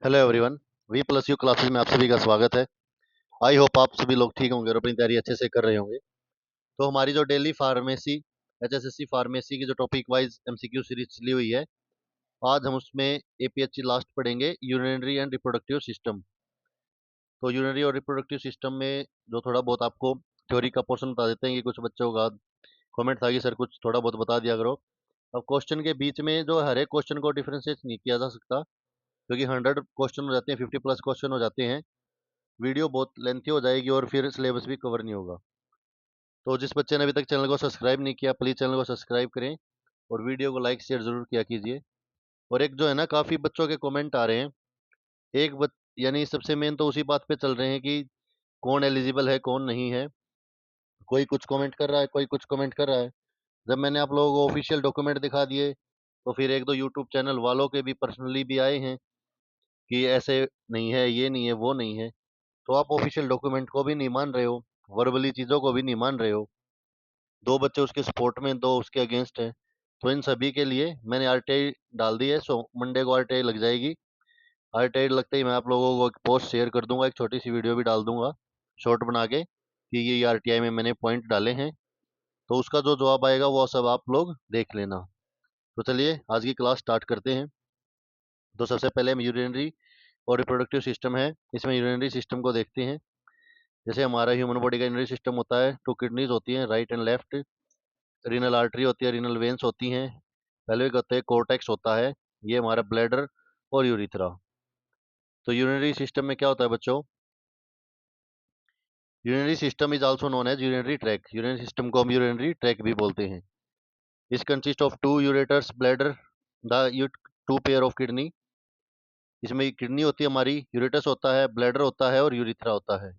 Hello everyone. We plus you classes में आप सभी का स्वागत है। आई होप आप सभी लोग ठीक होंगे और अपनी तैयारी अच्छे से कर रहे होंगे। तो हमारी जो डेली फार्मेसी एचएसएससी फार्मेसी की जो टॉपिक वाइज एमसीक्यू सीरीज चली हुई है, आज हम उसमें एपीएचसी लास्ट पढ़ेंगे, यूरिनरी एंड रिप्रोडक्टिव सिस्टम। तो यूरिनरी और रिप्रोडक्टिव सिस्टम में जो थोड़ा बहुत आपको थ्योरी का पोर्शन बता देते हैं कि कुछ बच्चों का कमेंट था कि सर कुछ थोड़ा बहुत बता दिया करो। अब क्वेश्चन के बीच में जो हर एक क्वेश्चन को डिफरेंशिएट नहीं किया जा सकता, क्योंकि 100 क्वेश्चन हो जाते हैं, 50+ क्वेश्चन हो जाते हैं, वीडियो बहुत लेंथी हो जाएगी और फिर सिलेबस भी कवर नहीं होगा। तो जिस बच्चे ने अभी तक चैनल को सब्सक्राइब नहीं किया, प्लीज़ चैनल को सब्सक्राइब करें और वीडियो को लाइक शेयर जरूर किया कीजिए। और एक जो है ना, काफ़ी बच्चों के कमेंट आ रहे हैं। एक यानी सबसे मेन तो उसी बात पे चल रहे हैं कि कौन एलिजिबल है कौन नहीं है। कोई कुछ कमेंट कर रहा है, कोई कुछ कमेंट कर रहा है। जब मैंने आप लोगों को ऑफिशियल डॉक्यूमेंट दिखा दिए, तो फिर एक दो यूट्यूब चैनल वालों के भी पर्सनली भी आए हैं कि ऐसे नहीं है, ये नहीं है, वो नहीं है। तो आप ऑफिशियल डॉक्यूमेंट को भी नहीं मान रहे हो, वर्बली चीज़ों को भी नहीं मान रहे हो। दो बच्चे उसके सपोर्ट में, दो उसके अगेंस्ट हैं। तो इन सभी के लिए मैंने आरटीआई डाल दी है। सो मंडे को आरटीआई लग जाएगी। आरटीआई लगते ही मैं आप लोगों को एक पोस्ट शेयर कर दूंगा, एक छोटी सी वीडियो भी डाल दूंगा शॉर्ट बना के कि ये आरटीआई में मैंने पॉइंट डाले हैं। तो उसका जो जवाब आएगा वो सब आप लोग देख लेना। तो चलिए आज की क्लास स्टार्ट करते हैं। तो सबसे पहले हम यूरिनरी और रिप्रोडक्टिव सिस्टम है, इसमें यूरिनरी सिस्टम को देखते हैं। जैसे हमारा ह्यूमन बॉडी का यूरिनरी सिस्टम होता है, टू किडनीज होती हैं, right and left. Renal artery होती है, रीनल वेन्स होती हैं। पेल्विक होते हैं, कोर्टेक्स होता है। ये हमारा ब्लैडर और यूरिथ्रा। तो यूरिनरी सिस्टम में क्या होता है बच्चों? Urinary system is also known as urinary track. Urinary system को हम यूरिनरी ट्रैक भी बोलते हैं। इस consist of two ureters, bladder, the two pair of kidney. इसमें किडनी होती है हमारी, यूरेटस होता है, ब्लैडर होता है और यूरिथ्रा होता है।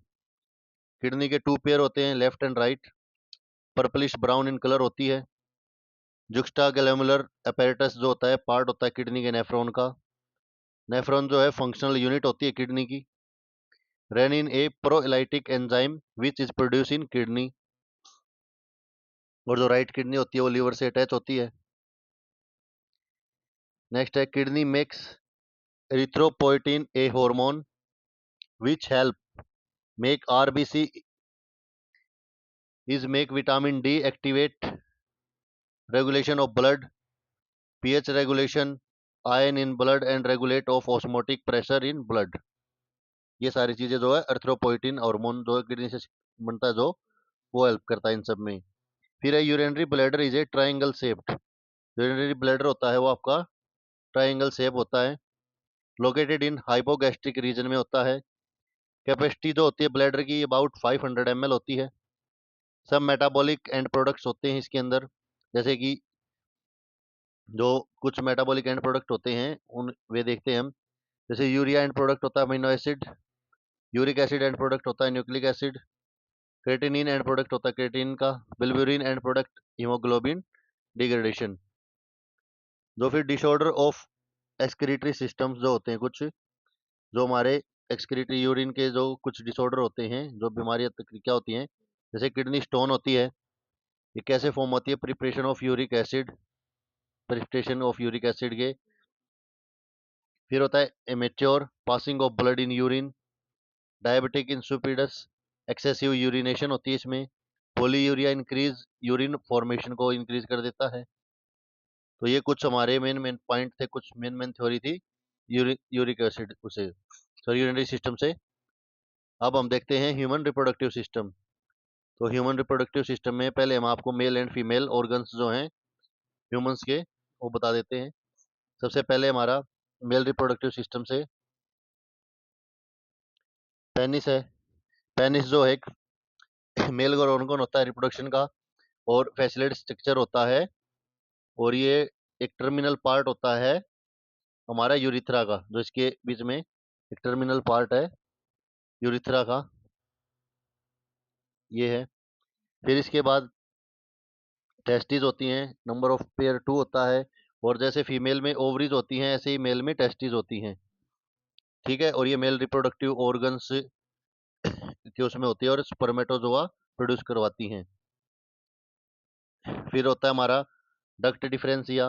किडनी के टू पेयर होते हैं, left and right. Purplish brown in colour होती है। जुक्स्टा गैल्यूमुलर apparatus जो होता है, पार्ट होता है किडनी के नेफ्रॉन का। नेफ्रॉन जो है फंक्शनल यूनिट होती है किडनी की। Renin a proteolytic enzyme which is produce in kidney. और जो राइट किडनी होती है वो लीवर से अटैच होती है। नेक्स्ट है kidney makes erythropoietin A hormone which help make RBC is make vitamin D activate regulation of blood, pH regulation, ion in blood and regulate of osmotic pressure in blood. ये सारी चीजें जो है erythropoietin hormone जो kidney से बनता है, जो वो हेल्प करता है इन सब में। फिर है urinary bladder is a triangle shaped. Urinary bladder होता है वो आपका ट्राइंगल शेप होता है, लोकेटेड इन हाइपोगैस्ट्रिक रीजन में होता है। कैपेसिटी जो होती है ब्लैडर की अबाउट 500 ml होती है। सब मेटाबॉलिक एंड प्रोडक्ट्स होते हैं इसके अंदर, जैसे कि जो कुछ मेटाबॉलिक एंड प्रोडक्ट होते हैं उन वे देखते हैं हम। जैसे यूरिया एंड प्रोडक्ट होता है amino acid, uric acid and product होता है nucleic acid, creatinine and product होता है क्रेटिन का, बिल्बिउरिन एंड प्रोडक्ट हीमोग्लोबिन डिग्रेडेशन। जो फिर डिसऑर्डर ऑफ एक्सक्रीटरी सिस्टम्स जो होते हैं कुछ, जो हमारे एक्सक्रीटरी यूरिन के जो कुछ डिसऑर्डर होते हैं, जो बीमारियां क्या होती हैं, जैसे किडनी स्टोन होती है। ये कैसे फॉर्म होती है? Preparation of uric acid, preparation of uric acid के। फिर होता है immature passing of blood in urine, diabetic insipidus, excessive urination होती है इसमें। पोलीयूरिया इंक्रीज यूरिन फॉर्मेशन को इंक्रीज कर देता है। तो ये कुछ हमारे मेन मेन पॉइंट थे, कुछ मेन मेन थ्योरी थी यूरिक एसिड उसे, सॉरी, यूरिनरी सिस्टम से। अब हम देखते हैं ह्यूमन रिप्रोडक्टिव सिस्टम। तो ह्यूमन रिप्रोडक्टिव सिस्टम में पहले हम आपको मेल एंड फीमेल ऑर्गन्स जो हैं ह्यूमंस के, वो बता देते हैं। सबसे पहले हमारा मेल रिप्रोडक्टिव सिस्टम से पेनिस है। पेनिस जो है एक मेल ऑर्गन होता है रिप्रोडक्शन का, और फैसिलेट स्ट्रक्चर होता है। और ये एक टर्मिनल पार्ट होता है हमारा यूरिथ्रा का, जो इसके बीच में एक टर्मिनल पार्ट है यूरिथ्रा का, ये है। फिर इसके बाद टेस्टिस होती हैं, नंबर ऑफ पेयर 2 होता है। और जैसे फीमेल में ओवरीज होती हैं, ऐसे ही मेल में टेस्टिस होती हैं। ठीक है, और ये मेल रिप्रोडक्टिव ऑर्गन्स के उसमें होती है और स्पर्मेटोजोआ प्रोड्यूस करवाती हैं। फिर होता है हमारा डक्ट डिफरेंसिया,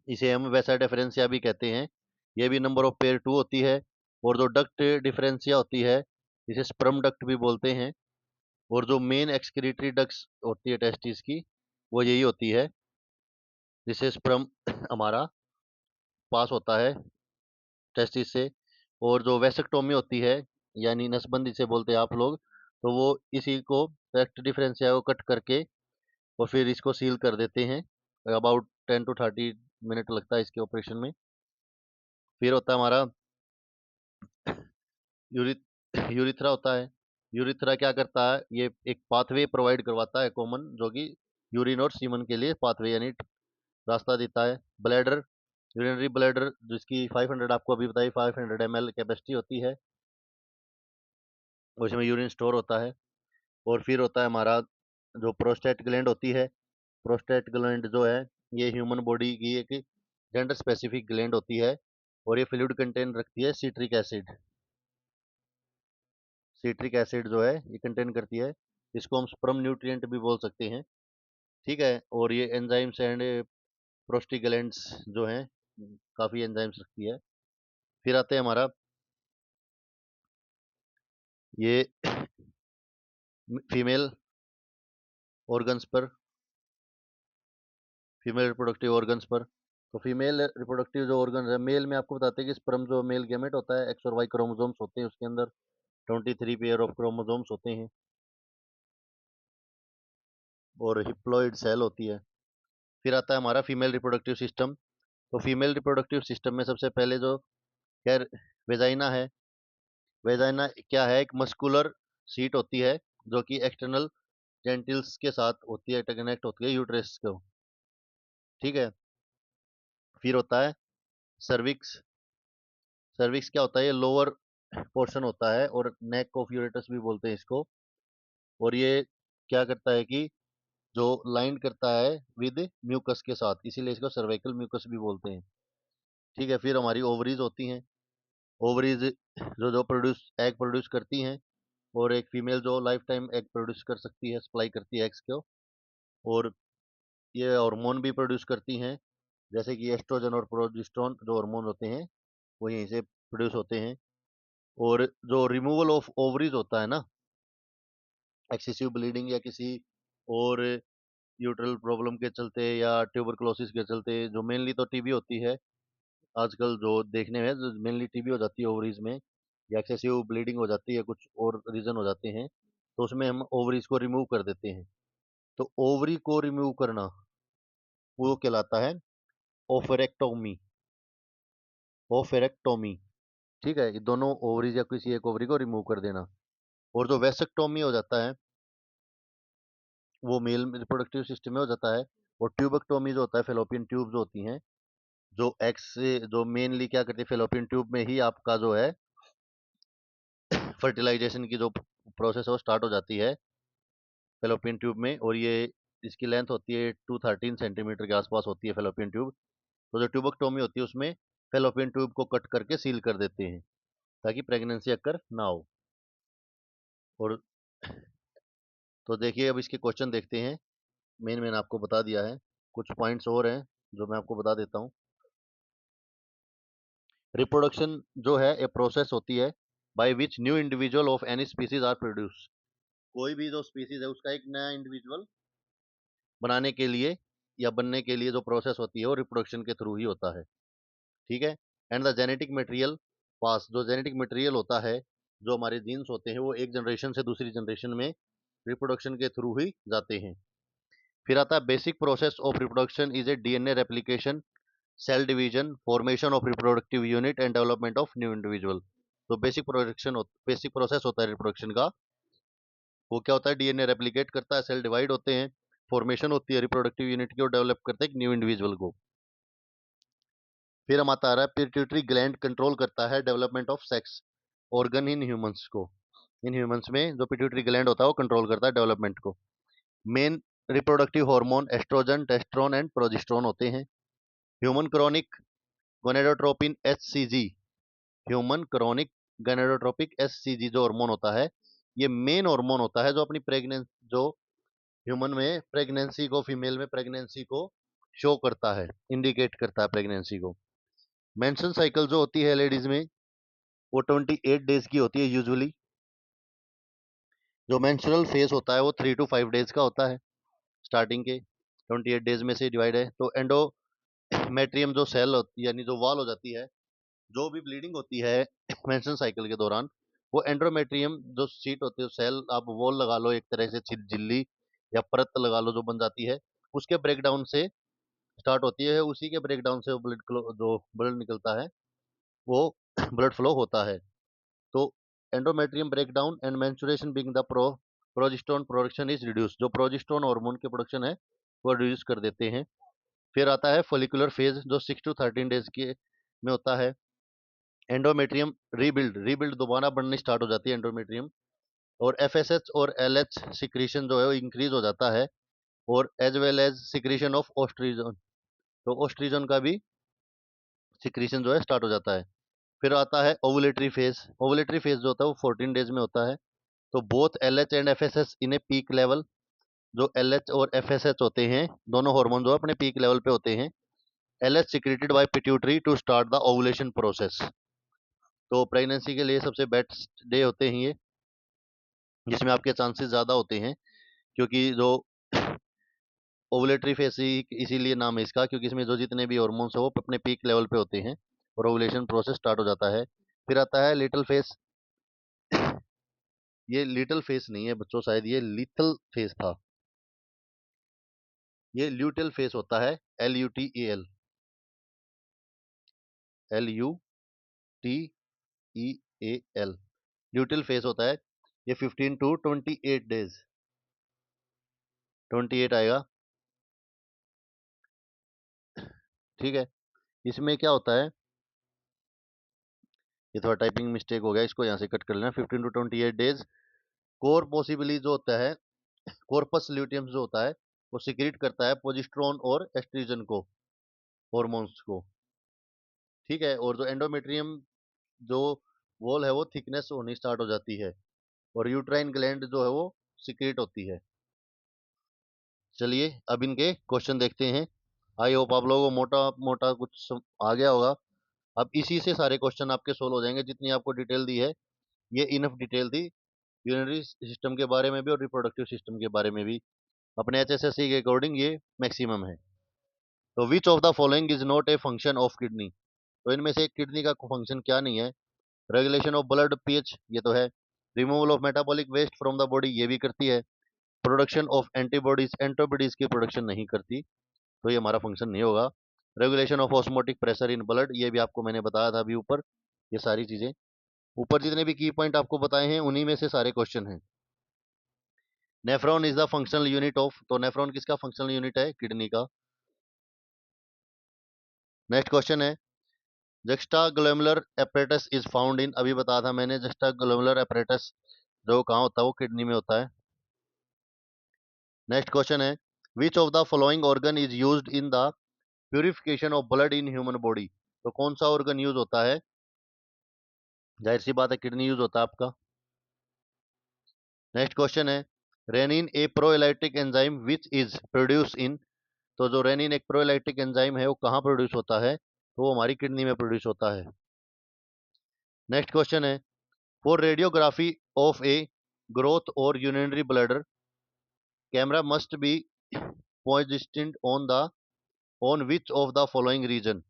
इसे हम वैसा डिफरेंसिया भी कहते हैं। ये भी नंबर ऑफ पेयर 2 होती है। और जो डक्ट डिफरेंशिया होती है, इसे स्पर्म डक्ट भी बोलते हैं। और जो मेन एक्सक्रीटरी डक्ट्स होती है टेस्टिस की, वो यही होती है, जिससे स्पर्म हमारा पास होता है टेस्टिस से। और जो वेसेक्टोमी होती है, यानी नसबंदी से बोलते हैं आप लोग, तो वो इसी को डक्ट डिफरेंशिया को कट करके और फिर इसको सील कर देते हैं। अबाउट 10 to 30 मिनट लगता है इसके ऑपरेशन में। फिर होता है हमारा यूरिथ्रा होता है। यूरिथ्रा क्या करता है, ये एक पाथवे प्रोवाइड करवाता है कॉमन, जो कि यूरिन और सीमन के लिए पाथवे यानी रास्ता देता है। ब्लैडर, यूरिनरी ब्लैडर, जिसकी 500 आपको अभी बताई 500 ml कैपेसिटी होती है, उसमें यूरिन स्टोर होता है। और फिर होता है हमारा जो प्रोस्टेट ग्लैंड होती है। प्रोस्टेट ग्लैंड जो है, ये ह्यूमन बॉडी की एक जेंडर स्पेसिफिक ग्लैंड होती है। और ये फ्लूइड कंटेन रखती है सिट्रिक एसिड। सिट्रिक एसिड जो है ये कंटेन करती है। इसको हम स्पर्म न्यूट्रिएंट भी बोल सकते हैं। ठीक है। और ये एंजाइम्स एंड प्रोस्टिग्लैंड्स जो हैं, काफ़ी एंजाइम्स रखती है। फिर आते हैं हमारा ये फीमेल ऑर्गन्स पर, फीमेल रिप्रोडक्टिव ऑर्गन्स पर। तो फीमेल रिप्रोडक्टिव जो ऑर्गन है, मेल में आपको बताते हैं कि स्पर्म जो मेल गैमेट होता है, एक्स और वाई क्रोमोसोम्स होते हैं उसके अंदर, 23 पेयर ऑफ क्रोमोसोम्स होते हैं। और हिप्लॉइड सेल होती है। फिर आता है हमारा फीमेल रिप्रोडक्टिव सिस्टम। तो फीमेल रिप्रोडक्टिव सिस्टम में सबसे पहले जो खैर वेजाइना है। वेजाइना क्या है, एक मस्कुलर सीट होती है, जो कि एक्सटर्नल जेंटिल्स के साथ होती है, कनेक्ट होती है यूट्रस को। ठीक है। फिर होता है सर्विक्स। सर्विक्स क्या होता है, ये लोअर पोर्शन होता है और नेक ऑफ यूरेटस भी बोलते हैं इसको। और ये क्या करता है कि जो लाइन करता है विद म्यूकस के साथ, इसीलिए इसको सर्वाइकल म्यूकस भी बोलते हैं। ठीक है। फिर हमारी ओवरीज होती हैं। ओवरीज जो जो प्रोड्यूस एग प्रोड्यूस करती हैं। और एक फीमेल जो लाइफ टाइम एग प्रोड्यूस कर सकती है, सप्लाई करती है एग्स को। और ये हार्मोन भी प्रोड्यूस करती हैं, जैसे कि एस्ट्रोजन और प्रोजेस्टेरोन जो हार्मोन होते हैं, वो यहीं से प्रोड्यूस होते हैं। और जो रिमूवल ऑफ ओवरीज होता है ना, एक्सेसिव ब्लीडिंग या किसी और यूट्रल प्रॉब्लम के चलते या ट्यूबरकुलोसिस के चलते, जो मेनली तो टीबी होती है आजकल जो देखने में, जो मेनली टीबी हो जाती है ओवरीज में, या एक्सेसिव ब्लीडिंग हो जाती है, कुछ और रीजन हो जाते हैं, तो उसमें हम ओवरीज को रिमूव कर देते हैं। तो ओवरी को रिमूव करना वो कहलाता है ओफेरेक्टोमी। ओफेरेक्टोमी। ठीक है। ये दोनों ओवरीज या किसी एक ओवरी को रिमूव कर देना। और जो वेसेक्टोमी हो जाता है, वो मेल रिप्रोडक्टिव सिस्टम में हो जाता है। और ट्यूबेक्टोमी जो होता है, फेलोपियन ट्यूब जो होती हैं, जो एक्स से जो मेनली क्या करती है, फेलोपियन ट्यूब में ही आपका जो है फर्टिलाइजेशन की जो प्रोसेस है वो स्टार्ट हो जाती है फेलोपियन ट्यूब में। और ये इसकी लेंथ होती है 213 सेंटीमीटर के आसपास होती है फेलोपियन ट्यूब। तो जो ट्यूबेक्टोमी होती है उसमें फेलोपियन ट्यूब को कट करके सील कर देते हैं, ताकि प्रेगनेंसी अक्कर ना हो। और तो देखिए, अब इसके क्वेश्चन देखते हैं। मेन मैंने आपको बता दिया है, कुछ पॉइंट्स और हैं जो मैं आपको बता देता हूँ। रिप्रोडक्शन जो है ए प्रोसेस होती है by which new individual of any species are produce. कोई भी जो स्पीसीज है उसका एक नया इंडिविजुअल बनाने के लिए या बनने के लिए जो प्रोसेस होती है वो रिप्रोडक्शन के थ्रू ही होता है। ठीक है। एंड द जेनेटिक मटेरियल पास, जो जेनेटिक मटेरियल होता है, जो हमारे जीन्स होते हैं, वो एक जनरेशन से दूसरी जनरेशन में रिप्रोडक्शन के थ्रू ही जाते हैं। फिर आता है basic process of reproduction is a DNA replication, cell division, formation of reproductive unit and development of new individual. तो बेसिक प्रोसेस होता है रिप्रोडक्शन का, वो क्या होता है, डीएनए रेप्लिकेट करता है, सेल डिवाइड होते हैं, फॉर्मेशन होती है रिप्रोडक्टिव यूनिट की, और डेवलप करता है एक न्यू इंडिविजुअल को। फिर हम आता आ रहा है पिट्यूटरी ग्लैंड कंट्रोल करता है development of sex organ in humans को। इन ह्यूमंस में जो पिट्यूटरी ग्लैंड होता है वो कंट्रोल करता है डेवलपमेंट को। Main reproductive hormone estrogen, testosterone and progesterone होते हैं। Human chronic gonadotropin HCG, human chronic gonadotropic HCG जो हार्मोन होता है, ये मेन हार्मोन होता है जो अपनी प्रेगनेंस जो ह्यूमन में प्रेगनेंसी को, फीमेल में प्रेगनेंसी को शो करता है, इंडिकेट करता है प्रेगनेंसी को। मेंस्ट्रुअल साइकिल जो होती है लेडीज में वो 28 डेज की होती है यूजुअली। जो मेंस्ट्रुअल फेज होता है वो 3 to 5 डेज का होता है। स्टार्टिंग के 28 डेज में से डिवाइड है। तो एंडोमेट्रियम जो सेल होती है यानी जो वॉल हो जाती है, जो भी ब्लीडिंग होती है मेंस्ट्रुअल साइकिल के दौरान, वो एंडोमेट्रियम जो शीट होती है, सेल आप वॉल लगा लो, एक तरह से झिल्ली या परत लगा लो जो बन जाती है, उसके ब्रेकडाउन से स्टार्ट होती है। उसी के ब्रेकडाउन से जो ब्लड निकलता है वो ब्लड फ्लो होता है। तो endometrium breakdown and menstruation being the progesterone production is reduce. जो प्रोजेस्टेरोन हार्मोन के प्रोडक्शन है वो रिड्यूस कर देते हैं। फिर आता है फोलिकुलर फेज जो 6 to 13 डेज के में होता है। एंडोमेट्रियम रीबिल्ड दोबारा बननी स्टार्ट हो जाती है एंडोमेट्रियम। और एफएसएच और एलएच सिक्रीशन जो है वो इंक्रीज हो जाता है, और as well as secretion of oestrogen. तो ओस्ट्रीजन का भी सिक्रीशन जो है स्टार्ट हो जाता है। फिर आता है ओवुलेटरी फेज। ओवुलेटरी फेज जो होता है वो 14 डेज में होता है। तो both LH and FSH in a peak level. जो एलएच और एफएसएच होते हैं दोनों हार्मोन जो अपने पीक लेवल पे होते हैं। LH secreted by pituitary to start the ovulation process. तो प्रेगनेंसी के लिए सबसे बेस्ट डे होते हैं ये, जिसमें आपके चांसेस ज़्यादा होते हैं, क्योंकि जो ओवुलेटरी फेज इसीलिए नाम है इसका, क्योंकि इसमें जो जितने भी हॉर्मोन्स है वो अपने पीक लेवल पे होते हैं और ओवुलेशन प्रोसेस स्टार्ट हो जाता है। फिर आता है लिटिल फेज। ये लिटिल फेज नहीं है बच्चों, शायद ये लिथल फेज था। ये ल्यूटिल फेज होता है, LUTEL, LUTEAL। ल्यूटिल फेज होता है। ये 15 to 28 डेज, 28 आएगा। ठीक है। इसमें क्या होता है, ये थोड़ा टाइपिंग मिस्टेक हो गया, इसको यहाँ से कट कर लेना। 15 to 28 डेज कोर पॉसिबली जो होता है, कॉर्पस ल्यूटियम जो होता है वो सिक्रीट करता है प्रोजेस्टेरोन और एस्ट्रोजन को, हॉर्मोन्स को। ठीक है। और जो एंडोमेट्रियम जो वॉल है वो थिकनेस होनी स्टार्ट हो जाती है, और यूट्राइन ग्लैंड जो है वो सिक्रीट होती है। चलिए अब इनके क्वेश्चन देखते हैं। आई होप आप लोगों को मोटा मोटा कुछ आ गया होगा। अब इसी से सारे क्वेश्चन आपके सोल्व हो जाएंगे। जितनी आपको डिटेल दी है ये इनफ डिटेल थी, यूरिनरी सिस्टम के बारे में भी और रिप्रोडक्टिव सिस्टम के बारे में भी। अपने HSSC के अकॉर्डिंग ये मैक्सिमम है। तो विच of the following is not a function of kidney. तो इनमें से किडनी का फंक्शन क्या नहीं है। रेगुलेशन ऑफ ब्लड पीएच, ये तो है। Removal of metabolic waste from the body, ये भी करती है। प्रोडक्शन ऑफ एंटीबॉडीज, एंटीबॉडीज की प्रोडक्शन नहीं करती, तो ये हमारा फंक्शन नहीं होगा। Regulation of osmotic pressure in blood, ये भी आपको मैंने बताया था अभी ऊपर। ये सारी चीजें ऊपर जितने भी की पॉइंट आपको बताए हैं उन्हीं में से सारे क्वेश्चन हैं। Nephron is the functional unit of, तो नेफ्रॉन किसका फंक्शनल यूनिट है, किडनी का। नेक्स्ट क्वेश्चन है जस्टाग्लोमेरुलर apparatus इज फाउंड इन, अभी बताया था मैंने जस्टाग्लोमेरुलर apparatus जो कहाँ होता है वो किडनी में होता है। नेक्स्ट क्वेश्चन है which of the following organ is used in the purification of blood in human body. तो कौन सा ऑर्गन यूज होता है, जाहिर सी बात है किडनी यूज होता है आपका। नेक्स्ट क्वेश्चन है renin a proteolytic enzyme which is produce in. तो जो रेनिन एक प्रोइलाइटिक एंजाइम है वो कहाँ प्रोड्यूस होता है, तो वो हमारी किडनी में प्रोड्यूस होता है। नेक्स्ट क्वेश्चन है for radiography of a growth और urinary bladder camera must be positioned on which of the following region.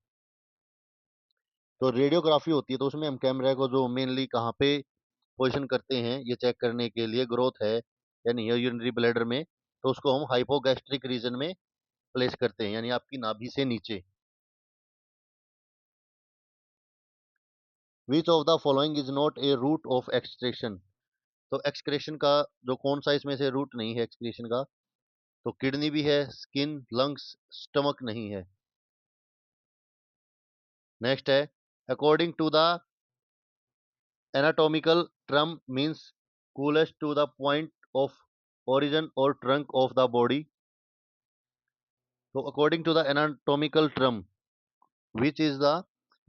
तो रेडियोग्राफी होती है तो उसमें हम कैमरा को जो मेनली कहाँ पे पोजीशन करते हैं ये चेक करने के लिए, ग्रोथ है या नहीं है यूरिनरी ब्लैडर में, तो उसको हम हाइपोगैस्ट्रिक रीजन में प्लेस करते हैं, यानी आपकी नाभि से नीचे। Which of the following is not a route of excretion. तो एक्सक्रेशन का जो कौन सा इसमें से रूट नहीं है एक्सक्रेशन का, तो किडनी भी है, स्किन, लंग्स, स्टमक नहीं है। नेक्स्ट है according to the anatomical term means closest to the point of origin or trunk of the body. So according to the anatomical term, which is the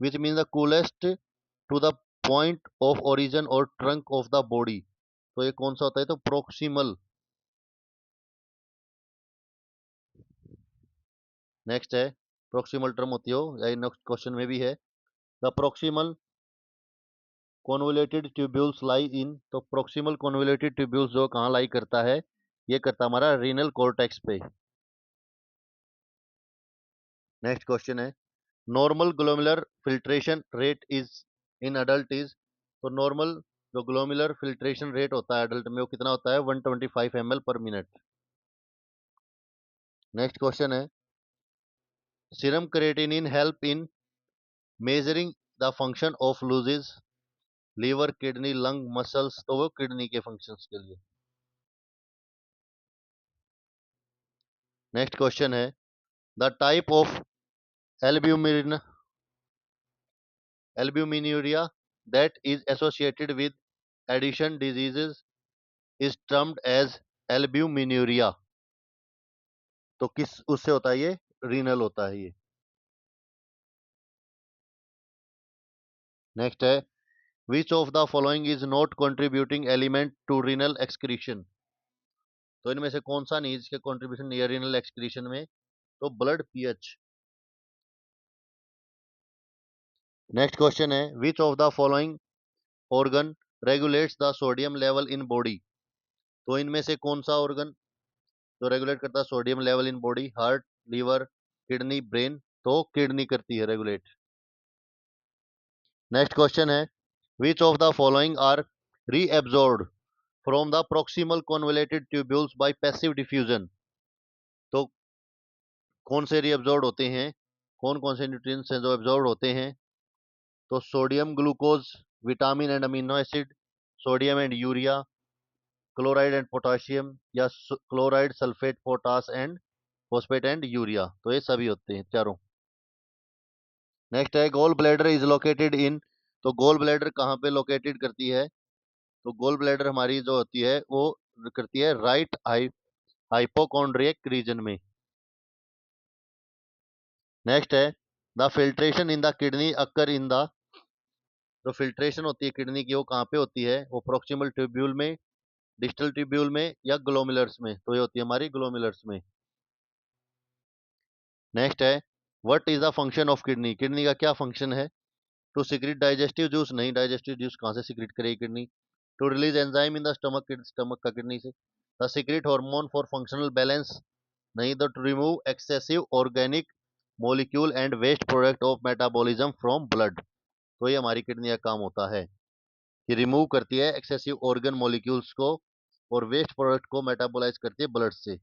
which means the coolest to the point of origin or trunk of the body. तो ये कौन सा होता है, तो proximal. Next है proximal term होती हो या नेक्स्ट क्वेश्चन में भी है द प्रोक्सिमल कॉन्वोल्यूटेड ट्यूब्यूल्स लाई इन, तो प्रोक्सिमल कॉन्वोल्यूटेड ट्यूब्यूल्स जो कहाँ लाई करता है, ये करता हमारा रीनल कॉर्टेक्स पे। नेक्स्ट क्वेश्चन है, normal glomerular filtration rate is in adult is, तो नॉर्मल जो ग्लोमेरुलर फिल्ट्रेशन रेट होता है अडल्ट में वो कितना होता है, 125 ml per minute. Next question है, serum creatinine help in measuring the function of लूजेस, लीवर किडनी लंग मसल्स, तो वो किडनी के फंक्शंस के लिए। नेक्स्ट क्वेश्चन है, the type of albumin albuminuria that is associated with addition diseases is termed as albuminuria, तो किस उससे होता है, ये रीनल होता है ये। नेक्स्ट है, which of the following is not contributing element to renal excretion, तो इनमें से कौन सा नहीं जिसके कंट्रीब्यूशन नहीं है रीनल एक्सक्रीशन में, तो ब्लड पीएच। नेक्स्ट क्वेश्चन है, which of the following organ regulates the sodium level in body, तो इनमें से कौन सा ऑर्गन जो रेगुलेट करता है sodium level in body, heart, liver, kidney, brain, तो किडनी करती है रेगुलेट। नेक्स्ट क्वेश्चन है, which of the following are reabsorbed from the proximal convoluted tubules by passive diffusion, तो कौन से रीएब्जॉर्ब होते हैं, कौन कौन से न्यूट्रिएंट्स हैं जो एब्जॉर्ब होते हैं, तो sodium, glucose, vitamin and amino acid, sodium and urea, chloride and potassium, या chloride, sulphate, potash and phosphate and urea, तो ये सभी होते हैं चारों। नेक्स्ट है, gall bladder is located in, तो गोल ब्लैडर कहाँ पे लोकेटेड करती है, तो गोल ब्लैडर हमारी जो होती है वो करती है राइट हाइपोकॉन्ड्रियक रीजन में। नेक्स्ट है, the filtration in the kidney occur in the, जो फिल्ट्रेशन होती है किडनी की वो कहाँ पे होती है, वो प्रोक्सिमल ट्यूब्यूल में, डिस्टल ट्यूब्यूल में, या ग्लोमेरुलस में, तो ये होती है हमारी ग्लोमेरुलस में। नेक्स्ट है, what is the function of kidney, kidney का क्या फंक्शन है, टू सीक्रेट डाइजेस्टिव जूस, नहीं डाइजेस्टिव जूस कहाँ से सीक्रेट करेगी kidney, to release enzyme in the stomach, stomach का किडनी से, the secrete hormone for functional balance, नहीं, the to remove excessive organic molecule and waste product of metabolism from blood, तो ये हमारी kidney का काम होता है कि रिमूव करती है एक्सेसिव ऑर्गन मोलिक्यूल्स को और वेस्ट प्रोडक्ट को मेटाबोलाइज करती है ब्लड से।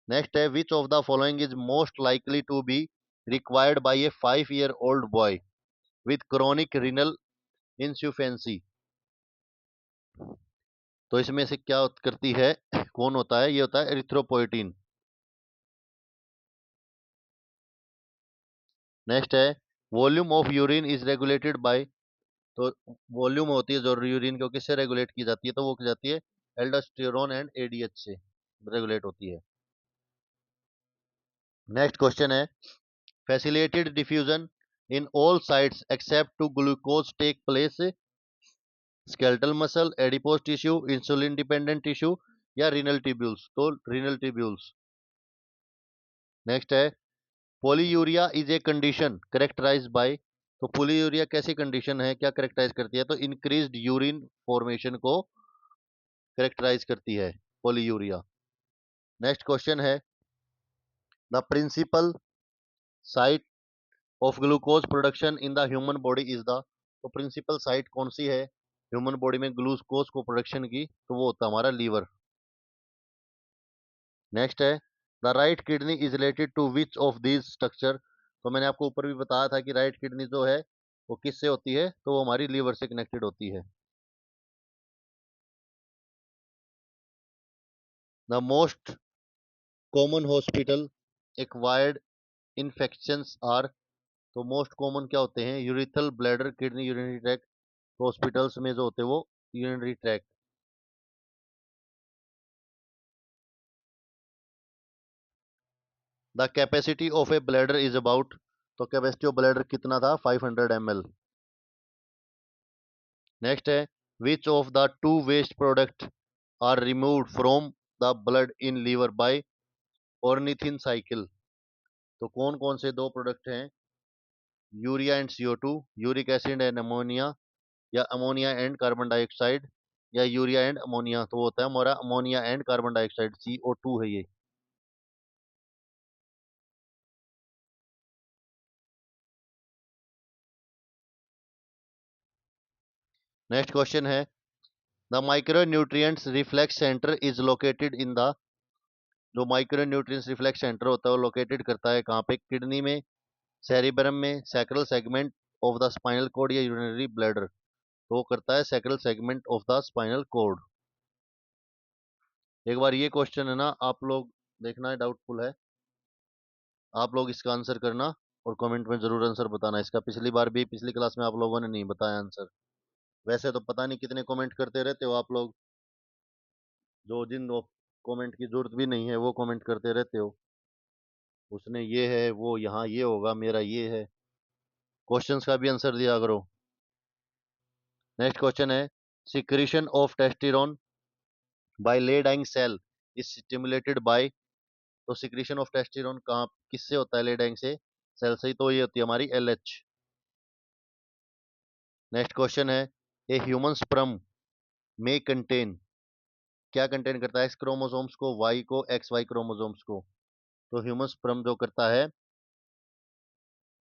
नेक्स्ट है, which of the following is most likely to be required by a 5 year old boy with chronic renal insufficiency, तो इसमें से क्या करती है, कौन होता है, ये होता है एरिथ्रोपोइटिन। नेक्स्ट है, volume of urine is regulated by, तो वॉल्यूम होती है जो यूरिन को किससे रेगुलेट की जाती है, तो वो की जाती है एल्डोस्टेरोन एंड एडीएच से रेगुलेट होती है। नेक्स्ट क्वेश्चन है, facilitated diffusion in all sites except to glucose take place skeletal muscle, adipose tissue, insulin dependent tissue, या रीनल ट्यूब्यूल्स, तो रीनल ट्यूब्यूल्स। नेक्स्ट है, polyuria is a condition characterize by, तो polyuria कैसी condition है, क्या characterize करती है, तो इंक्रीज्ड यूरिन फॉर्मेशन को करेक्टराइज करती है पोलीयूरिया। नेक्स्ट क्वेश्चन है, the principal site of glucose production in the human body is the, तो प्रिंसिपल साइट कौन सी है ह्यूमन बॉडी में ग्लूकोज को प्रोडक्शन की, तो वो होता है हमारा लीवर। नेक्स्ट है, the right kidney is related to which of these structure, तो मैंने आपको ऊपर भी बताया था कि राइट किडनी जो है वो किससे होती है, तो वो हमारी लीवर से कनेक्टेड होती है। The most common hospital acquired infections are, तो मोस्ट कॉमन क्या होते हैं, urethral, bladder, kidney, urinary tract, तो हॉस्पिटल्स में जो होते हैं वो urinary tract. The capacity of a bladder is about, तो कैपेसिटी ऑफ ब्लैडर कितना था, 500 ml। नेक्स्ट है, which of the two waste product are removed from the blood in liver by ornithine cycle, तो कौन कौन से दो प्रोडक्ट हैं urea and CO2, uric acid and ammonia, या अमोनिया एंड कार्बन डाइऑक्साइड, या यूरिया एंड अमोनिया। तो वो होता है हमारा ammonia and carbon dioxide, CO2 है ये। नेक्स्ट क्वेश्चन है, the micro nutrients reflex centre is located in the, जो माइक्रो न्यूट्रिएंट्स रिफ्लेक्स सेंटर होता है वो लोकेटेड करता है कहाँ पे? किडनी में, सेरिब्रम में, sacral segment of the spinal cord, या यूरिनरी ब्लैडर। तो वो करता है sacral segment of the spinal cord. एक बार ये क्वेश्चन है ना, आप लोग देखना है, डाउटफुल है, आप लोग इसका आंसर करना और कमेंट में जरूर आंसर बताना इसका। पिछली बार भी, पिछली क्लास में आप लोगों ने नहीं बताया आंसर। वैसे तो पता नहीं कितने कमेंट करते रहते हो आप लोग, जो जिन कमेंट की जरूरत भी नहीं है वो कमेंट करते रहते हो। उसने ये है, वो यहाँ ये होगा, मेरा ये है। क्वेश्चंस का भी आंसर दिया करो। नेक्स्ट क्वेश्चन है, secretion of testosterone by Leydig cell is stimulated by. तो सिक्रीशन ऑफ टेस्टिरोन कहाँ, किससे होता है? लेड डाइंग से सेल से ही। तो ये होती है हमारी LH। नेक्स्ट क्वेश्चन है, ए ह्यूमन स्पर्म में कंटेन, क्या कंटेन करता है? एक्स क्रोमोसोम्स को, वाई को, XY क्रोमोसोम्स को। तो ह्यूमन स्पर्म जो करता है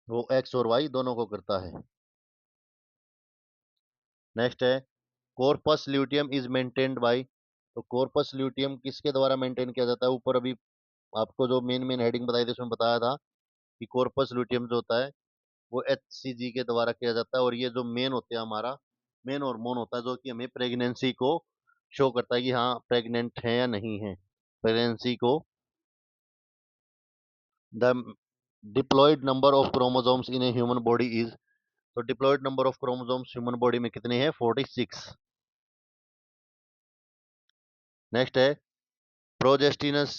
वो X और Y दोनों को करता है। नेक्स्ट है, corpus luteum is maintained by. तो कॉर्पस ल्यूटियम किसके द्वारा मेंटेन किया जाता है? ऊपर अभी आपको जो मेन मेन हेडिंग बताई थी उसमें बताया था कि कॉर्पस ल्यूटियम जो होता है वो HCG के द्वारा किया जाता है। और ये जो मेन होते हैं हमारा, मेन हार्मोन होता है जो कि हमें प्रेगनेंसी को शो करता है कि हाँ प्रेग्नेंट है या नहीं है, प्रेगनेंसी को। The diploid number of chromosomes in a human body is. तो diploid number of chromosomes human body में कितने हैं? 46। नेक्स्ट है, progestins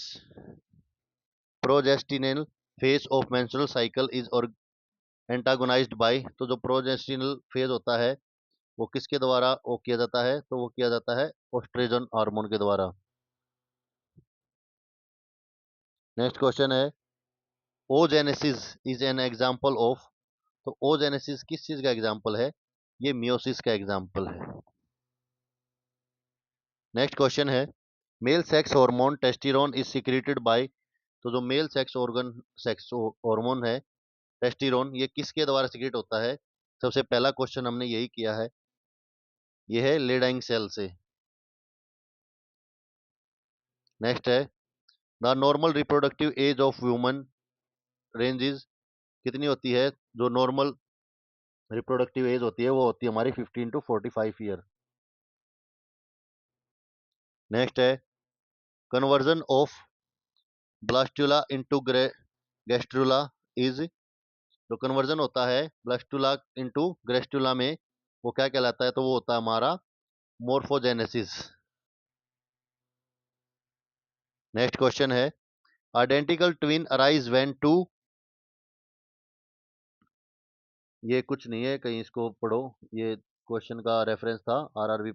progestational phase of menstrual cycle is और एंटागोनाइज्ड बाय। तो जो प्रोजेस्टिनल फेज होता है वो किसके द्वारा वो किया जाता है? तो वो किया जाता है ओस्ट्रोजन हार्मोन के द्वारा। नेक्स्ट क्वेश्चन है, oogenesis is an example of. तो ओजेनेसिस किस चीज का एग्जांपल है? ये मियोसिस का एग्जांपल है। नेक्स्ट क्वेश्चन है, male sex hormone testosterone is secreted by. तो जो male sex organ, sex hormone है टेस्टिरोन, ये किसके द्वारा सिक्रेट होता है? सबसे पहला क्वेश्चन हमने यही किया है, ये है लेडाइंग सेल से। नेक्स्ट है, the normal reproductive age of human ranges, कितनी होती है? जो नॉर्मल रिप्रोडक्टिव एज होती है वो होती है हमारी 15 to 45 ईयर। नेक्स्ट है, conversion of blastula into gastrula is. जो कन्वर्जन होता है ब्लास्टुला इनटू ग्रेस्टुला में, वो क्या कहलाता है? तो वो होता है हमारा मोर्फोजेनेसिस। नेक्स्ट क्वेश्चन है, identical twin arise when two. ये कुछ नहीं है, कहीं इसको पढ़ो। ये क्वेश्चन का रेफरेंस था RRB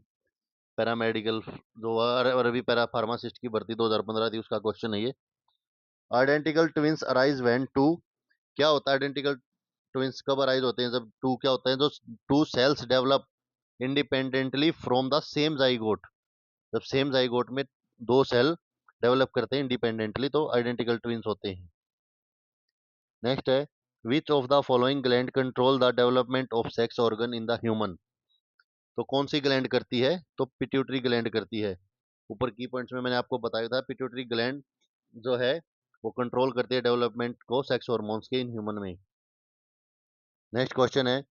पैरामेडिकल, जो RRB पैरा फार्मासिस्ट की भर्ती 2015 थी, उसका क्वेश्चन है ये। Identical twins arise when two, क्या होता है आइडेंटिकल ट्विंस? कब अराइज होते हैं? जब टू क्या होता है, जो two cells develop independently from the same zygote. जब सेम जाइगोट में दो सेल डेवलप करते हैं इंडिपेंडेंटली तो आइडेंटिकल ट्विंस होते हैं। नेक्स्ट है, which of the following gland control the development of sex organ in the human. तो कौन सी ग्लैंड करती है? तो पिट्यूटरी ग्लैंड करती है। ऊपर की पॉइंट्स में मैंने आपको बताया था पिट्यूटरी ग्लैंड जो है वो कंट्रोल करती है डेवलपमेंट को सेक्स हार्मोन्स के इन ह्यूमन में। नेक्स्ट क्वेश्चन है,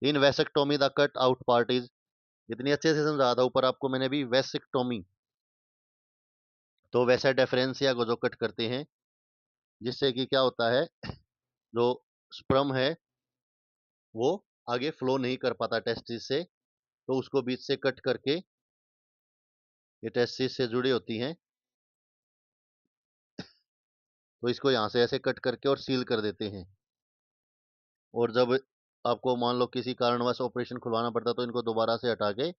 in vasectomy the cut out part is. इतनी अच्छे से समझाया था ऊपर आपको मैंने भी, वेसेक्टोमी तो वैसा डेफरेंसिया को जो कट करते हैं, जिससे कि क्या होता है, जो स्पर्म है वो आगे फ्लो नहीं कर पाता टेस्टिस से, तो उसको बीच से कट करके, ये टेस्टिस से जुड़ी होती हैं, तो इसको यहाँ से ऐसे कट करके और सील कर देते हैं। और जब आपको मान लो किसी कारणवश ऑपरेशन खुलवाना पड़ता है तो इनको दोबारा से हटा के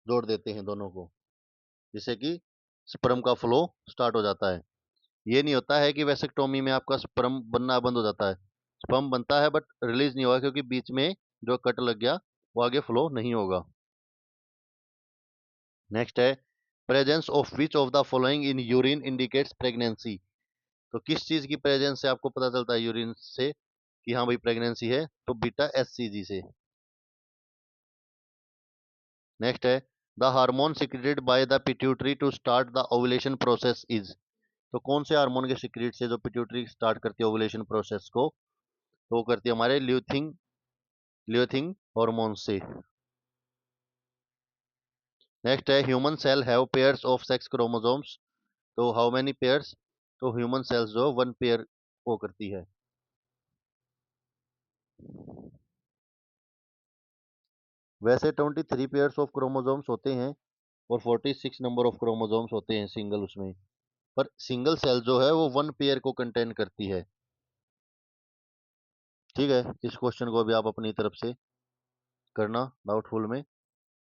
जोड़ देते हैं दोनों को, जिससे कि स्पर्म का फ्लो स्टार्ट हो जाता है। ये नहीं होता है कि वेसेक्टोमी में आपका स्पर्म बनना बंद हो जाता है। स्पर्म बनता है बट रिलीज नहीं होगा क्योंकि बीच में जो कट लग गया वो आगे फ्लो नहीं होगा। नेक्स्ट है presence of which of the following in urine indicates pregnancy. तो किस चीज की प्रेजेंस से आपको पता चलता है यूरिन से कि हाँ भाई प्रेगनेंसी है, तो बीटा एचसीजी से। नेक्स्ट है the hormone secreted by the pituitary to start the ovulation process is. तो कौन से हार्मोन के सिक्रेट से जो पिट्यूटरी स्टार्ट करती है ओवुलेशन प्रोसेस को, तो वो करती है हमारे ल्यूथिंग ल्यूथिंग हार्मोन से। नेक्स्ट है human cell have pairs of sex chromosomes. तो हाउ मेनी पेयर्स, तो ह्यूमन सेल्स जो वन पेयर वो करती है। वैसे 23 पेयर्स ऑफ क्रोमोसोम्स होते हैं और 46 नंबर ऑफ क्रोमोसोम्स होते हैं सिंगल उसमें, पर सिंगल सेल जो है वो वन पेयर को कंटेन करती है। ठीक है, इस क्वेश्चन को भी आप अपनी तरफ से करना डाउटफुल में,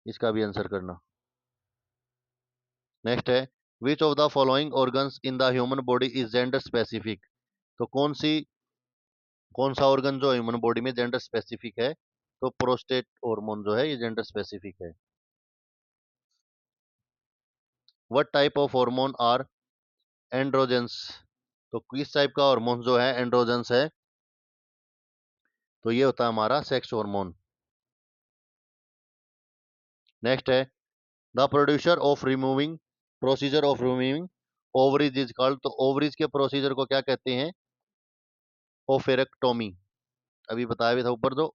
इसका भी आंसर करना। नेक्स्ट है which of the following organs in the human body is gender specific. तो कौन सा ऑर्गन जो ह्यूमन बॉडी में जेंडर स्पेसिफिक है, तो प्रोस्टेट हार्मोन जो है ये जेंडर स्पेसिफिक है। What type of hormone are androgens. तो किस टाइप का हार्मोन जो है एंड्रोजेंस है, तो ये होता है हमारा सेक्स हार्मोन। नेक्स्ट है the producer of removing procedure of removing ovaries is called. तो ओवरीज के प्रोसीजर को क्या कहते हैं, ओफेरेक्टोमी। अभी बताया भी था ऊपर, जो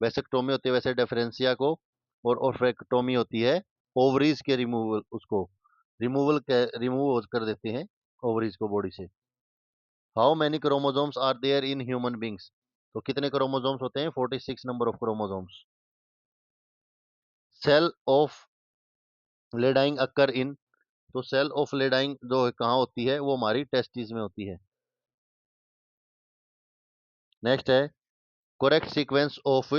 वैसेक्टोमी होती है वैसे डिफरेंशिया को, और ओफेरेक्टोमी होती है ओवरीज के रिमूवल, उसको रिमूव कर देते हैं ओवरीज को बॉडी से। How many chromosomes are there in human beings. तो कितने क्रोमोसोम्स होते हैं, 46 number of chromosomes. Cell of Leydig occur in. तो सेल ऑफ लेडाइंग जो कहाँ होती है, वो हमारी टेस्टिस में होती है। नेक्स्ट है correct sequence of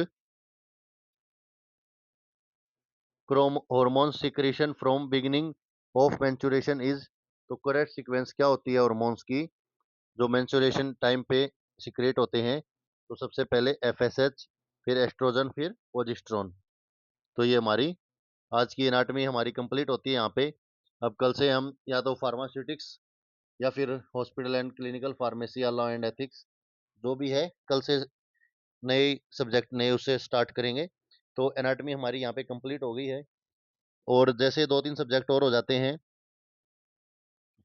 Chrome hormone secretion from beginning of menstruation is. तो करेक्ट सीक्वेंस क्या होती है हार्मोन्स की जो मेंस्ट्रुएशन टाइम पे सिक्रेट होते हैं, तो सबसे पहले एफएसएच, फिर एस्ट्रोजन, फिर प्रोजेस्टेरोन। तो ये हमारी आज की एनाटॉमी हमारी कंप्लीट होती है यहाँ पे। अब कल से हम या तो फार्मास्यूटिक्स या फिर हॉस्पिटल एंड क्लिनिकल फार्मेसी या लॉ एंड एथिक्स, जो भी है कल से नए सब्जेक्ट नए उससे स्टार्ट करेंगे। तो एनाटॉमी हमारी यहाँ पे कंप्लीट हो गई है, और जैसे दो तीन सब्जेक्ट और हो जाते हैं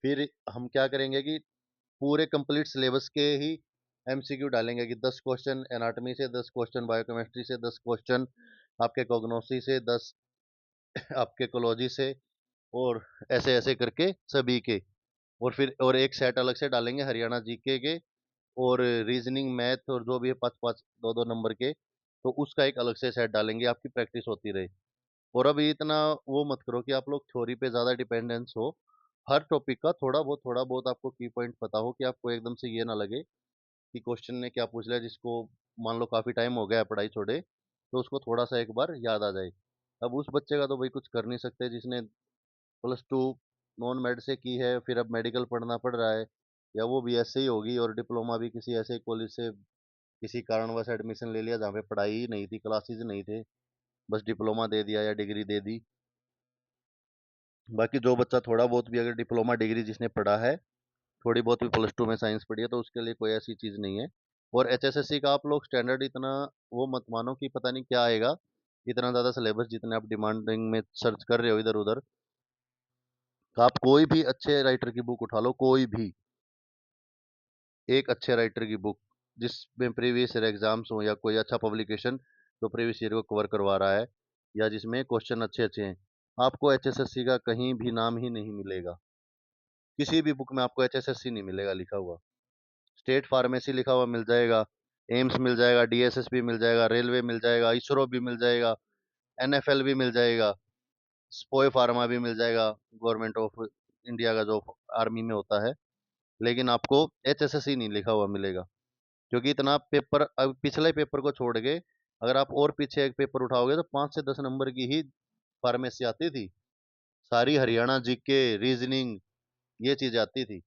फिर हम क्या करेंगे कि पूरे कंप्लीट सिलेबस के ही एमसीक्यू डालेंगे कि 10 क्वेश्चन एनाटॉमी से, 10 क्वेश्चन बायोकेमिस्ट्री से, 10 क्वेश्चन आपके कॉग्नोसी से, 10 आपके कोलॉजी से, और ऐसे ऐसे करके सभी के। और फिर और एक सेट अलग से डालेंगे हरियाणा जीके के, और रीजनिंग मैथ और जो भी है पाँच पाँच दो दो नंबर के, तो उसका एक अलग से सेट डालेंगे, आपकी प्रैक्टिस होती रहे। और अभी इतना वो मत करो कि आप लोग थ्योरी पे ज़्यादा डिपेंडेंस हो। हर टॉपिक का थोड़ा बहुत आपको की पॉइंट पता हो, कि आपको एकदम से ये ना लगे कि क्वेश्चन ने क्या पूछ लिया, जिसको मान लो काफ़ी टाइम हो गया है पढ़ाई छोड़े, तो उसको थोड़ा सा एक बार याद आ जाए। अब उस बच्चे का तो भाई कुछ कर नहीं सकते जिसने +2 नॉन मेड से की है, फिर अब मेडिकल पढ़ना पड़ रहा है, या वो भी ऐसे ही होगी, और डिप्लोमा भी किसी ऐसे कॉलेज से किसी कारणवश एडमिशन ले लिया जहाँ पे पढ़ाई ही नहीं थी, क्लासेज नहीं थे, बस डिप्लोमा दे दिया या डिग्री दे दी। बाकी जो बच्चा थोड़ा बहुत भी अगर डिप्लोमा डिग्री जिसने पढ़ा है, थोड़ी बहुत भी +2 में साइंस पढ़ी है, तो उसके लिए कोई ऐसी चीज़ नहीं है। और एचएसएससी का आप लोग स्टैंडर्ड इतना वो मत मानो कि पता नहीं क्या आएगा, इतना ज़्यादा सिलेबस जितने आप डिमांडिंग में सर्च कर रहे हो इधर उधर। तो आप कोई भी अच्छे राइटर की बुक उठा लो, कोई भी एक अच्छे राइटर की बुक जिसमें प्रीवियस ईयर एग्जाम्स हो, या कोई अच्छा पब्लिकेशन जो प्रीवियस ईयर को कवर करवा रहा है, या जिसमें क्वेश्चन अच्छे अच्छे हैं, आपको एचएसएससी का कहीं भी नाम ही नहीं मिलेगा। किसी भी बुक में आपको एचएसएससी नहीं मिलेगा लिखा हुआ। स्टेट फार्मेसी लिखा हुआ मिल जाएगा, एम्स मिल जाएगा, डीएसएस भी मिल जाएगा, रेलवे मिल जाएगा, इसरो भी मिल जाएगा, एनएफएल भी मिल जाएगा, स्पोए फार्मा भी मिल जाएगा, गवर्नमेंट ऑफ इंडिया का जो आर्मी में होता है। लेकिन आपको एचएसएससी नहीं लिखा हुआ मिलेगा, क्योंकि इतना पेपर, अब पिछले पेपर को छोड़ के अगर आप और पीछे एक पेपर उठाओगे तो 5 से 10 नंबर की ही फार्मेसी आती थी, सारी हरियाणा जीके रीजनिंग ये चीज आती थी।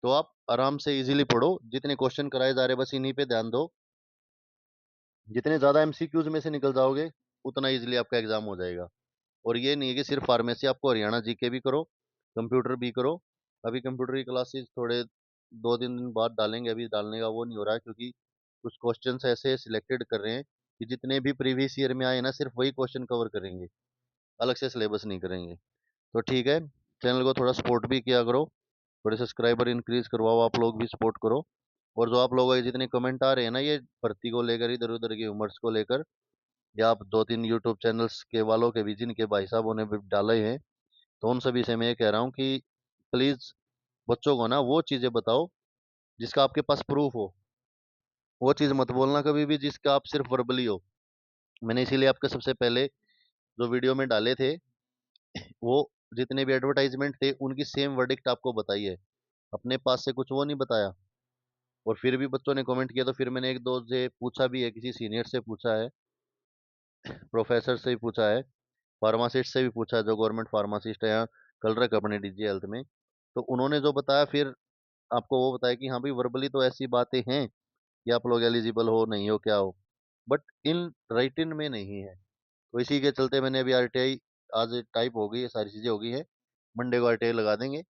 तो आप आराम से इजीली पढ़ो, जितने क्वेश्चन कराए जा रहे बस इन्हीं पे ध्यान दो। जितने ज़्यादा एमसीक्यूज में से निकल जाओगे उतना इजीली आपका एग्जाम हो जाएगा। और ये नहीं है कि सिर्फ फार्मेसी, आपको हरियाणा जीके भी करो, कंप्यूटर भी करो। अभी कंप्यूटर की क्लासेस थोड़े 2-3 दिन बाद डालेंगे, अभी डालने का वो नहीं हो रहा है, क्योंकि कुछ क्वेश्चंस ऐसे सिलेक्टेड कर रहे हैं कि जितने भी प्रीवियस ईयर में आए ना सिर्फ वही क्वेश्चन कवर करेंगे, अलग से सिलेबस नहीं करेंगे। तो ठीक है, चैनल को थोड़ा सपोर्ट भी किया करो, थोड़े सब्सक्राइबर इंक्रीज करवाओ, आप लोग भी सपोर्ट करो। और जो आप लोगों के जितने कमेंट आ रहे हैं ना ये भर्ती को लेकर, इधर उधर की उमर्स को लेकर, या आप 2-3 यूट्यूब चैनल्स के वालों के भी जिनके भाई साहबों ने भी डाले हैं, तो उन सभी से मैं ये कह रहा हूँ कि प्लीज बच्चों को ना वो चीजें बताओ जिसका आपके पास प्रूफ हो। वो चीज मत बोलना कभी भी जिसका आप सिर्फ वर्बली हो। मैंने इसीलिए आपके सबसे पहले जो वीडियो में डाले थे वो जितने भी एडवर्टाइजमेंट थे उनकी सेम वर्डिक्ट आपको बताई है, अपने पास से कुछ वो नहीं बताया। और फिर भी बच्चों ने कमेंट किया, तो फिर मैंने एक दो से पूछा भी है, किसी सीनियर से पूछा है, प्रोफेसर से भी पूछा है, फार्मासिस्ट से भी पूछा है, जो गवर्नमेंट फार्मासिस्ट है यहाँ कलरक अपने डीजी हेल्थ में। तो उन्होंने जो बताया फिर आपको वो बताया कि हाँ भाई वर्बली तो ऐसी बातें हैं कि आप लोग एलिजिबल हो नहीं हो क्या हो, बट इन राइटिन में नहीं है। तो इसी के चलते मैंने अभी आरटीआई आज टाइप हो गई है, सारी चीज़ें हो गई है, मंडे को आरटीआई लगा देंगे।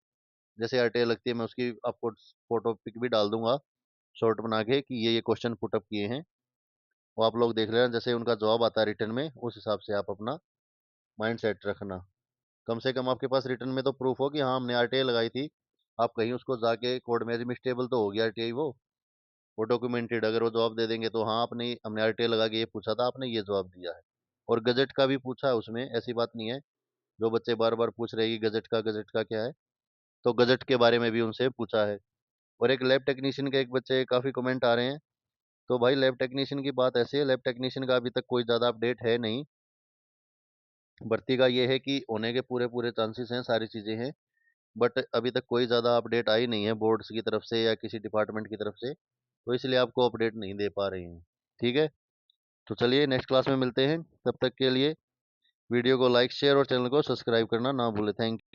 जैसे आरटीआई लगती है मैं उसकी आपको फोटो पिक भी डाल दूंगा शॉर्ट बना के कि ये क्वेश्चन पुटअप किए हैं, वो आप लोग देख लेना, जैसे उनका जवाब आता है रिटर्न में उस हिसाब से आप अपना माइंड सेट रखना। कम से कम आपके पास रिटर्न में तो प्रूफ हो कि हाँ हमने आरटीआई लगाई थी। आप कहीं उसको जाके कोर्ट में एडमिनिस्ट्रेबल तो हो गया आरटीआई, वो डॉक्यूमेंटेड, अगर वो जवाब दे देंगे तो हाँ आपने हमने आरटीआई लगा के ये पूछा था, आपने ये जवाब दिया है। और गजट का भी पूछा है उसमें, ऐसी बात नहीं है। जो बच्चे बार बार पूछ रहे हैं कि गजट का क्या है, तो गजट के बारे में भी उनसे पूछा है। और एक लैब टेक्नीशियन के एक बच्चे काफ़ी कमेंट आ रहे हैं, तो भाई लैब टेक्नीशियन की बात ऐसे है, लैब टेक्नीशियन का अभी तक कोई ज़्यादा अपडेट है नहीं। भर्ती का ये है कि होने के पूरे पूरे चांसेस हैं, सारी चीज़ें हैं, बट अभी तक कोई ज़्यादा अपडेट आई नहीं है बोर्ड्स की तरफ से या किसी डिपार्टमेंट की तरफ से, तो इसलिए आपको अपडेट नहीं दे पा रही हैं। ठीक है, तो चलिए नेक्स्ट क्लास में मिलते हैं, तब तक के लिए वीडियो को लाइक शेयर और चैनल को सब्सक्राइब करना ना भूलें। थैंक